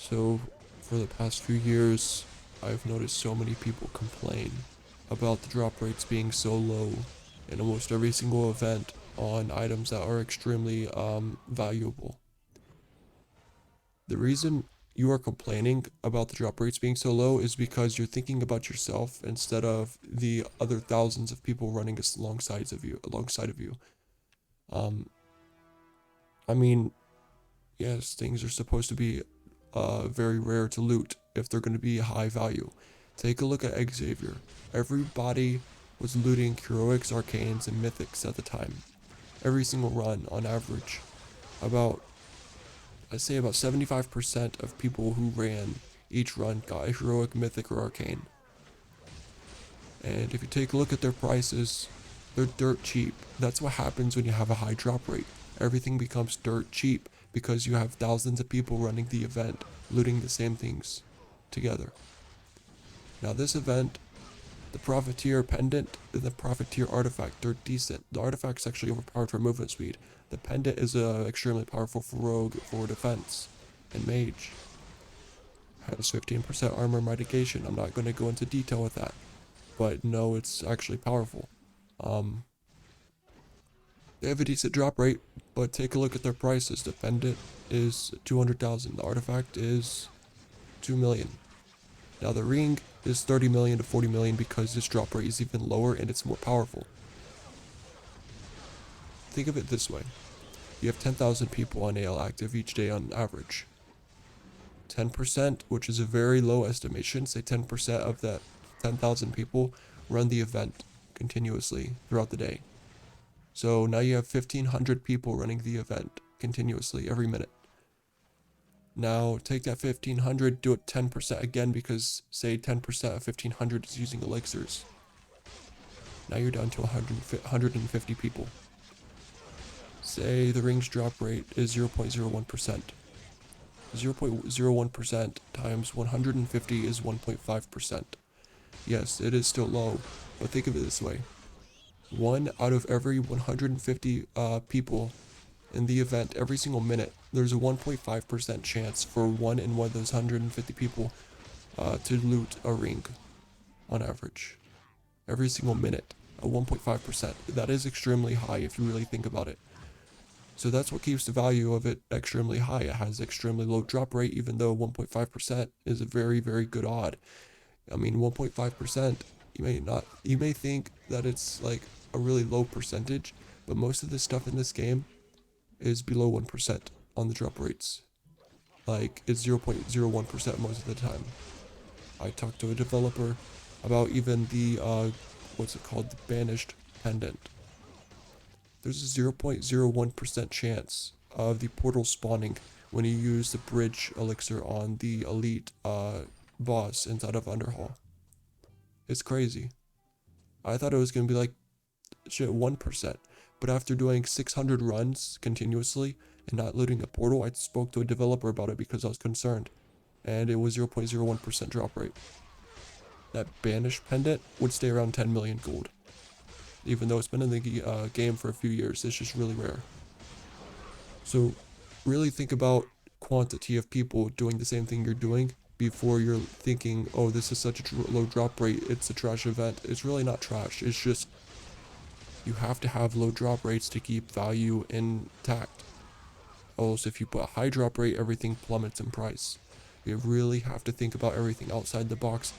So, for the past few years, I've noticed so many people complain about the drop rates being so low in almost every single event on items that are extremely valuable. The reason you are complaining about the drop rates being so low is because you're thinking about yourself instead of the other thousands of people running alongside of you. Um, I mean, yes, things are supposed to be very rare to loot if they're going to be high value. Take a look at Xavier. Everybody was looting heroics, arcanes, and mythics at the time. Every single run, on average, about I'd say about 75% of people who ran each run got a heroic, mythic, or arcane. And if you take a look at their prices, they're dirt cheap. That's what happens when you have a high drop rate. Everything becomes dirt cheap because you have thousands of people running the event, looting the same things together. Now this event, the Profiteer Pendant and the Profiteer Artifact, they're decent. The Artifact's actually overpowered for movement speed. The Pendant is extremely powerful for Rogue, for defense, and Mage. Has 15% armor mitigation. I'm not going to go into detail with that, but no, it's actually powerful. Um, they have a decent drop rate, but take a look at their prices. The Pendant is 200,000. The Artifact is 2 million. Now the ring is 30 million to 40 million because this drop rate is even lower and it's more powerful. Think of it this way. You have 10,000 people on AL active each day on average. 10%, which is a very low estimation, say 10% of that 10,000 people run the event continuously throughout the day. So now you have 1,500 people running the event continuously every minute. Now take that 1,500, do it 10% again because say 10% of 1,500 is using elixirs. Now you're down to 150 people. Say the ring's drop rate is 0.01%. 0.01% times 150 is 1.5%. Yes, it is still low, but think of it this way. 1 out of every 150 people in the event every single minute, there's a 1.5% chance for one in one of those 150 people to loot a ring on average. Every single minute, a 1.5%. That is extremely high if you really think about it. So that's what keeps the value of it extremely high. It has extremely low drop rate, even though 1.5% is a very, very good odd. I mean, 1.5%, you may think that it's like a really low percentage, but most of the stuff in this game is below 1% on the drop rates. Like, it's 0.01% most of the time. I talked to a developer about even the, what's it called, the Banished Pendant. There's a 0.01% chance of the portal spawning when you use the bridge elixir on the elite boss inside of Underhall. It's crazy. I thought it was going to be like, shit, 1%. But after doing 600 runs continuously and not looting a portal, I spoke to a developer about it because I was concerned. And it was 0.01% drop rate. That Banished Pendant would stay around 10 million gold. Even though it's been in the game for a few years, it's just really rare. So really think about quantity of people doing the same thing you're doing before you're thinking, oh, this is such a low drop rate, it's a trash event. It's really not trash. It's just you have to have low drop rates to keep value intact. Also, if you put a high drop rate, everything plummets in price. You really have to think about everything outside the box